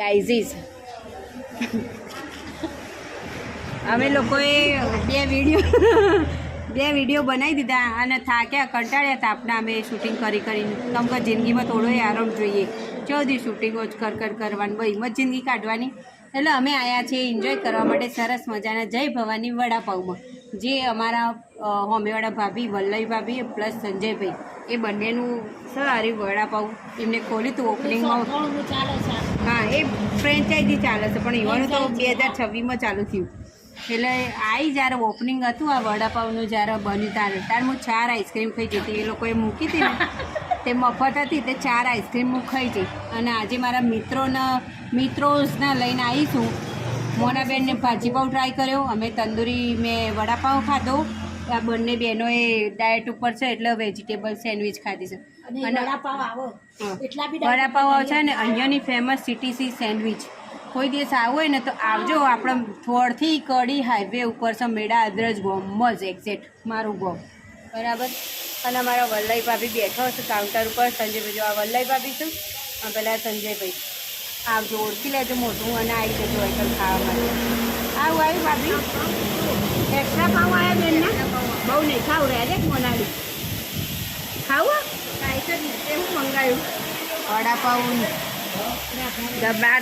ગાઈઝીસ અમે લોકોએ બે વિડીયો બનાવી દીધા અને થાક્યા કંટાળ્યા હતા આપણા અમે શૂટિંગ કરીને કેમ કે જિંદગીમાં થોડો આરામ જોઈએ ચોથી શૂટિંગો જ કરવાનું ભાઈ એમ જ જિંદગી કાઢવાની એટલે અમે આવ્યા છીએ એન્જોય કરવા માટે સરસ મજાના જય ભવાની વડાપાઉંમાં જે અમારા હોમેવાળા ભાભી વલ્લભ ભાભી પ્લસ સંજયભાઈ એ બંનેનું સારી વડાપાઉં એમને ખોલ્યું હતું ઓપનિંગમાં હા એ ફ્રેન્ચાઇઝી ચાલે છે પણ એવાનું તો 2026માં ચાલુ થયું એટલે આવી જ્યારે ઓપનિંગ હતું આ વડાપાઉંનું જ્યારે બન્યું ત્યારે હું 4 આઈસ્ક્રીમ ખાઈ જતી એ લોકોએ મૂકી હતી ને તે મફત હતી તે 4 આઈસ્ક્રીમ હું ખાઈ જઈ અને આજે મારા મિત્રોના લઈને આવીશું મોનાબેનને ભાજીપાઉં ટ્રાય કર્યો અમે તંદૂરી મેં વડાપાઉં ખાધો આ બંને બહેનોએ ડાયટ ઉપર છે એટલે વેજીટેબલ સેન્ડવિચ ખાધી છે અને વડાપાઉં આવે છે ને અહીંયાની ફેમસ સીટીસી સેન્ડવિચ કોઈ દિવસ આવું હોય ને તો આવજો આપણે થોડથી કડી હાઈવે ઉપર છે મેળા અદરજ ગોમ જ એક્ઝેક્ટ મારું ગોમ બરાબર અને અમારા વલ્લભ ભાભી બેઠો છે કાઉન્ટર ઉપર સંજયભાઈ જો આ વલ્લભ ભાભી છું પેલા સંજયભાઈ આવજો ઓળખી લેજો મોટું અને આવી જજો આઈટમ ખાવા માટે આવું આવ્યું ભાભી એક્સ્ટ્રા પાઉં આવ્યા બેનને બહુ નહીં ખાવું રહ્યા છે મોનાડી ખાવું એવું મંગાવ્યું વડાપાઉં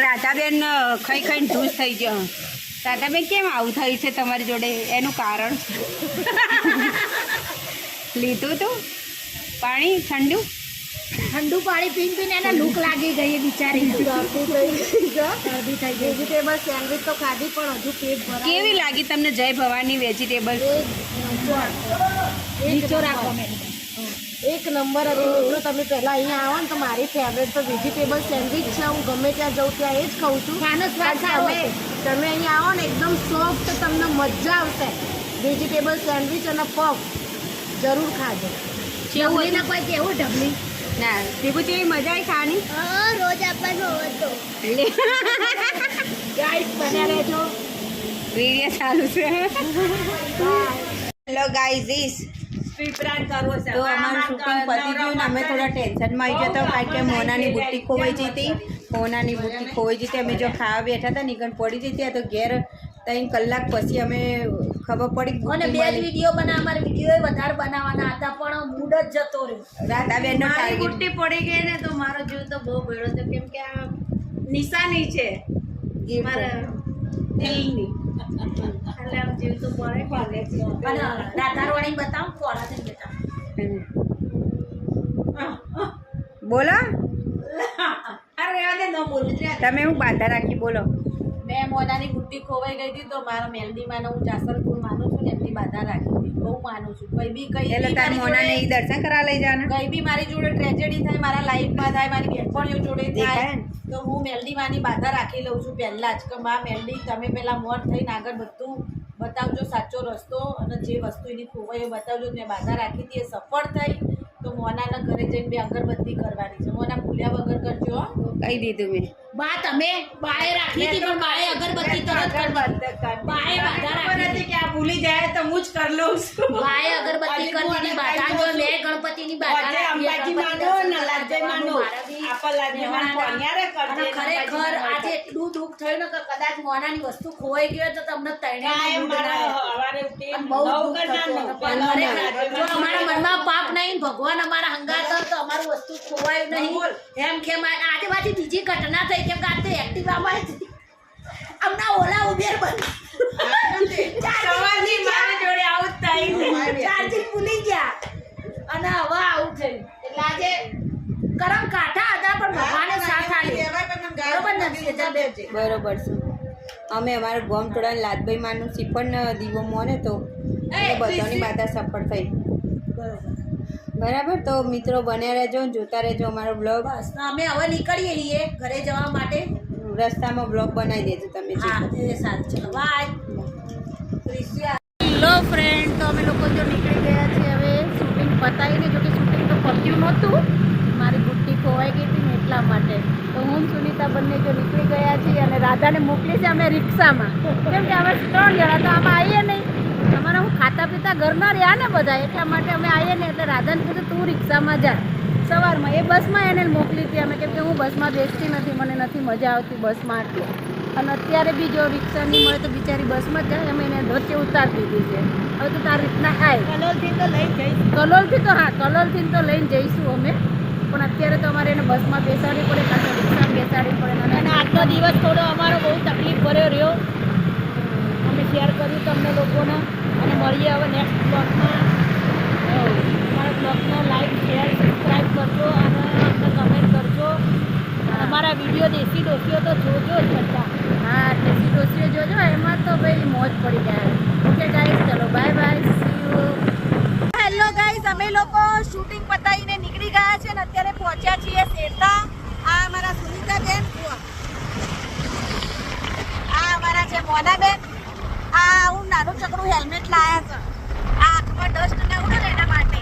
રાધાબેન ખાઈને ઢૂસ થઈ ગયો રાધાબેન કેમ આવું થયું છે તમારી જોડે એનું કારણ લીધું તું પાણી ઠંડુ પાણી પીને એને લૂક લાગી ગઈ બિચારી શરદી થઈ ગઈ વેજીટેબલ સેન્ડવિચ તો ખાધી પણ હજુ પેટ ભરાય કેવી લાગી તમને જય ભવાની વેજીટેબલ એક નંબર હતી મિત્રો તમે પહેલાં અહીંયા આવો ને તો મારી ફેવરેટ તો વેજીટેબલ સેન્ડવિચ છે હું ગમે ત્યાં જઉં ત્યાં એ જ ખાઉં છું તમે અહીંયા આવો ને એકદમ સોફ્ટ તમને મજા આવશે વેજીટેબલ સેન્ડવિચ અને પફ જરૂર ખાજો કેવું ને કોઈ કેવું ઢબલી ના દીકુ જેવી મજા આવી ખાવાની રોજ આપવાનો હતો ગાઈસ બન્યા રહેજો વિડીયો ચાલુ છે હેલો ગાઈઝ તો અમારું શૂટિંગ પતી ગયું ને અમે થોડા ટેન્શનમાં આવી ગયા હતા કારણ કે મોનાની બુટ્ટી ખોવાઈ જઈ હતી અમે જો ખાવા બેઠા હતા નીકળ પડી જઈ હતી તો ઘેર 3 કલાક પછી અમે ખબર પડી અને 2 જ વિડીયો બનાવવા મારે વિડીયો વધારે બનાવવાના હતા પણ મૂડ જ જતો રહ્યો રાધાબેનનો બુટ્ટી પડી ગઈ ને તો મારો જીવ તો બહુ ભેળો છે કેમ કે આ નિશાની છે મારા દિલની એટલે આમ જીવ તો પડે અને રાધારવાણી બતાવો કોળાથી બતાવો બોલો અરે યાદ ન બોલું તમે હું બાધા રાખી બોલો મેં મોનાની બુટ્ટી ખોવાઈ ગઈ હતી તો મારા મેલડીમાં હું જાસરપુર માનું છું ને એમની બાધા રાખી હતી બહુ માનું છું કઈ એટલે તાર મોનાને ઈ દર્શન કરા લઈ જવાના કઈ બી મારી જોડે ટ્રેજેડી થાય મારા લાઈફમાં થાય મારી બેનપણીઓ જોડે થાય તો હું મેલડીમાંની બાધા રાખી લઉં છું પહેલાં જ કે માં મેલડી તમે પહેલાં મોટ થઈને આગળ બધું બતાવજો સાચો રસ્તો અને જે વસ્તુ એની ખોવાઈ એ બતાવજો મેં બાધા રાખી હતી એ સફળ થઈ તો મોનાના ઘરે જઈને બે અગરબત્તી કરવાની છે મોના ભૂલ્યા વગર કરજો કહી દીધું મેં બા તમે બાએ રાખી હતી પણ બાએ અગરબત્તી તરત બાએ બાધા રાખી હતી કે આ ભૂલી જાય તો હું જ કરી લઉં છું બાએ અગરબત્તી કરી દીધી બાધા જો મેં ગણપતિની બાધા રાખી અંબાજી માનો નલાજય માનો આપા લાજય માનો કોન્યારે કરજે ખરેખર આજે એટલું દુઃખ થયું ને કે કદાચ મોનાની વસ્તુ ખોવાઈ ગઈ તો તમને તણે હવારે ઉઠી બહુ દુઃખ થતું જો અમારા મનમાં પાપ નહીં ભગવાન અમારા હંગાત તો અમારું વસ્તુ ખોવાયું નહીં એમ કે આજે પાછી બીજી ઘટના થઈ કેમ કે આજે એક્ટિવામાં હમણાં ઓલા ઉબેર બંધ સવારની મારી જોડે આવું જ થાય ચાર્જિંગ ભૂલી ગયા અને હવે આવું થયું એટલે આજે કરમ કાઠા હતા પણ ભગવાને સાથ આપ્યો બરોબર નથી બરોબર છે અમે અમારા ગોમ ટોળા લાદભાઈ માનું શ્રીફળ દીવો મોને તો બધાની બાધા સફળ થઈ બરાબર તો મિત્રો બન્યા રહેજો જોતા રહેજો અમારો બ્લોગ બસ અમે હવે નીકળીએ છીએ ઘરે જવા માટે રસ્તામાં બ્લોગ બનાવી દેજો તમે હા એ સારું ચલો બાય હેલો ફ્રેન્ડ તો અમે લોકો જો નીકળી ગયા છીએ હવે શૂટિંગ પતાવીને જો કે શૂટિંગ તો પત્યું નહોતું મારી બુટ્ટી ખોવાઈ ગઈ હતી ને એટલા માટે તો હું સુનિતા બંને જો નીકળી ગયા છીએ અને રાધાને મોકલી છે અમે રિક્ષામાં કેમ કે અમે 3 જણા તો આમાં આવીએ નહીં અમારા હું ખાતા પીતા ઘરના રહ્યા ને બધા એટલા માટે અમે આવીએ ને એટલે રાધાને કીધું તું રિક્ષામાં જા સવારમાં એ બસમાં એને મોકલી હતી અમે, કેમ કે હું બસમાં બેસતી નથી, મને નથી મજા આવતી બસમાં એટલે. અને અત્યારે બી જો રિક્ષા નહીં મળે તો બિચારી બસમાં જાય, અમે એને વચ્ચે ઉતારી દીધી છે. હવે તો તારી રીતના આય કલોલથી તો લઈને જઈશું, કલોલથી તો લઈને જઈશું અમે, પણ અત્યારે તો અમારે એને બસમાં બેસાડવી પડે કાં તો રિક્ષામાં બેસાડવી પડે. અને આજનો દિવસ થોડો અમારો બહુ તકલીફ ભર્યો રહ્યો, અમે શેર કર્યું તમને લોકોને. અને મળીએ હવે નેક્સ્ટ બ્લોગમાં. અમારા બ્લોગને લાઈક શેર સબસ્ક્રાઈબ કરજો અને અમને કમેન્ટ કરજો. અમારા વિડીયો દેશી ડોસીઓ તો જોજો જ બધા. હા, દેશી ડોસીઓ જોજો, એમાં તો ભાઈ મોજ પડી જાય. ઓકે ગાઈસ, ચલો bye bye, C you. Hello guys, અમે લોકો શૂટિંગ પતાવીને નીકળી ગયા છે ને અત્યારે પહોંચ્યા છીએ શેરતા. આ અમારા સુનિતાબેન, આ અમારા છે મોનાબેન, આ હું નાનું ચકડું હેલ્મેટ લાયા છે, આ આંખમાં ડસ્ટ ના ઉડે ને એના માટે.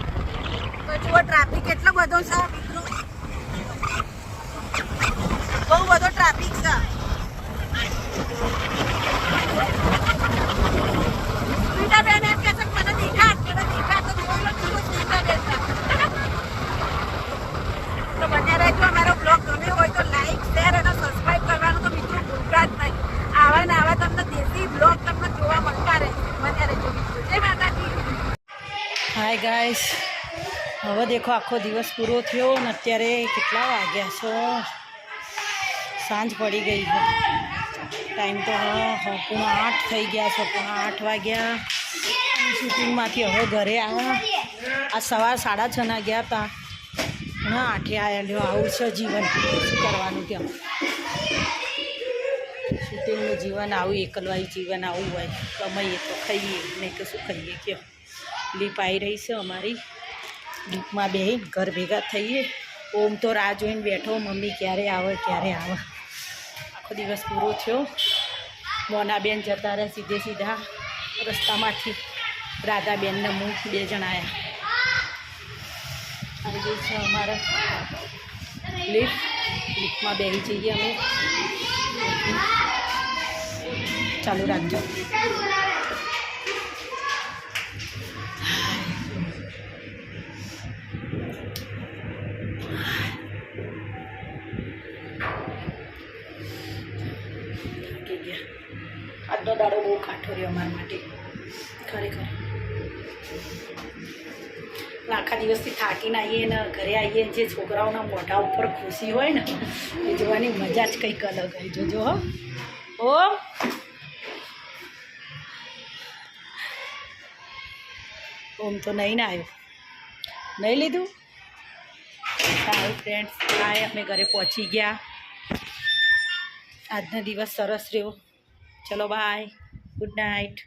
તો જુઓ ટ્રાફિક કેટલો બધો છે મિત્રો, બહુ બધો ટ્રાફિક છે. સુનિતાબેન એમ કહે છે કે મને દેખાડ તો જોઈ લો કેવો સુનિતાબેન છે. તો બન્યા રહેજો. અમારો બ્લોગ ગમ્યો હોય તો લાઈક શેર અને સબસ્ક્રાઈબ કરવાનું તો મિત્રો ભૂલતા જ નહીં. આવા ને આવા તમને દેશી બ્લોગ તમને જોવા મળતા રહે. બન્યા રહેજો મિત્રો. જય માતાજી. હાય ગાઈસ, હવે દેખો આખો દિવસ પૂરો થયો ને અત્યારે કેટલા વાગ્યા છે? સાંજ પડી ગઈ છે. ટાઈમ તો 7:45 થઈ ગયા છે, 7:45 વાગ્યા. શૂટિંગમાંથી હવે ઘરે આવ્યા. આ સવાર 6:30 ગયા હતા, 8 આવ્યા. લ્યો આવું છે જીવન, શું કરવાનું ત્યાં? શૂટિંગનું જીવન આવું, એકલવાયું જીવન આવું હોય. કમાઈએ તો ખાઈએ, નહીં તો શું ખાઈએ કયો? લીપ આવી રહી છે અમારી, લીપમાં બે ઘર ભેગા થઈએ. ઓમ તો રાહ જોઈને બેઠો, મમ્મી ક્યારે આવે ક્યારે આવે. આખો દિવસ પૂરો થયો. મોનાબેન જતા રહ્યા સીધે સીધા રસ્તામાંથી. રાધાબેનને હું 2 જણ આવ્યા. આવી ગઈ છે અમારે લીફમાં બેસી જઈએ અમે. ચાલુ રાખજો. આજનો દાડો બહુ કાઠો રહ્યો અમારા માટે ખરેખર. આખા દિવસથી થાકીને આવીએ ને ઘરે આવીએ, જે છોકરાઓના મોઢા ઉપર ખુશી હોય ને એ જોવાની મજા જ કંઈક અલગ હોય. જોજો હો. ઓમ તો નહીં આવ્યો, નહીં લીધું. સારું ફ્રેન્ડ્સ, બાય. અમે ઘરે પહોંચી ગયા. આજનો દિવસ સરસ રહ્યો. ચલો બાય, ગુડ નાઇટ.